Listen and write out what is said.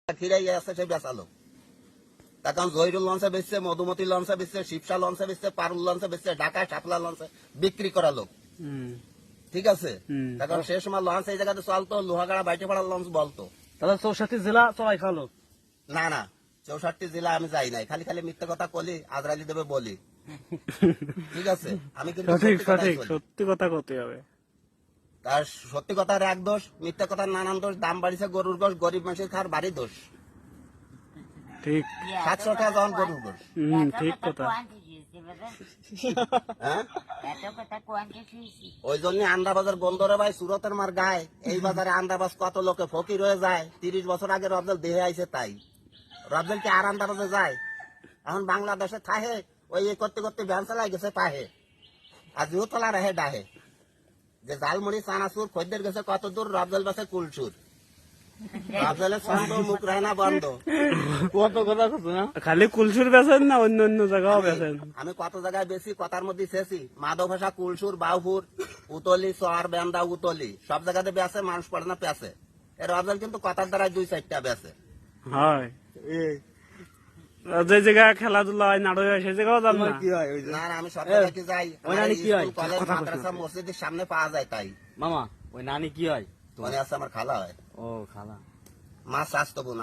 খিরাই আছে সে বেচালো। তখন জহিরুল লঞ্চে বেচছে, মধুমতি লঞ্চে বেচছে, শিবসা লঞ্চে বেচছে, পারুল লঞ্চে বেচছে, ঢাকা শাপলা লঞ্চে বিক্রি করা লোক। ঠিক আছে, তখন সে সময় লঞ্চ এই জায়গাতে চলতো, লোহাগাড়া বাইটে পাড়ার লঞ্চ বলতো। তাহলে 64 জেলা চলাই খালো। না না, 64 জেলা আমি যাই নাই, খালি খালি মিথ্যা কথা কলি, আজরাইলি দেবে বলি। ঠিক আছে, আমি কিন্তু সত্যি কথা করতে হবে। তার সত্যি কথার এক দোষ, মিথ্যা কথার নানান দোষ। দাম বাড়িছে গরুর গোশ, গরিব মানুষের খাওয়ার বাড়ি দোষ। ঠিক 700 টাকা যখন গরুর গোশ। ঠিক কথা। হ্যাঁ, ওই জন্য আন্দাবাজার বন্দরে ভাই, সুরতের মার গায়ে এই বাজারে আন্দাবাজ কত লোকে ফকির হয়ে যায়। 30 বছর আগে রবজেল দেহে আইছে, তাই রবজেল কি আর আন্দাবাজে যায়? এখন বাংলাদেশে থাহে ওই করতে করতে ভ্যান চালাই গেছে পাহে, আর জিহতলা রাহে ডাহে। যে জালমুড়ি চানাচুর খদ্দের গেছে কত দূর, রবজেল বাসে কুলসুর। রবজেলের ছন্দ মুখ রায় না বন্ধ। কত কথা কথা না, খালি কুলসুর বেছেন না অন্য অন্য জায়গাও বেছেন? আমি কত জায়গায় বেশি কথার মধ্যে শেষি। মাধব ভাষা কুলসুর, বাউপুর, উতলি, চর, বেন্দা, উতলি সব জায়গাতে বেছে, মানুষ পড়ে না পেছে। এর রবজেল কিন্তু কথার দ্বারা 2-4টা বেছে। হয় যে জায়গায় খেলাধুলা হয়, নাটক হয়, সেই জায়গাও জান না? না না, আমি সব জায়গায় যাই। স্কুল, কলেজ, মাদ্রাসা, মসজিদের সামনে পাওয়া যায়। তাই মামা ওই নানি কি হয়? মনে আছে আমার খালা হয়। ও খালা। মাছ আসতো বোন।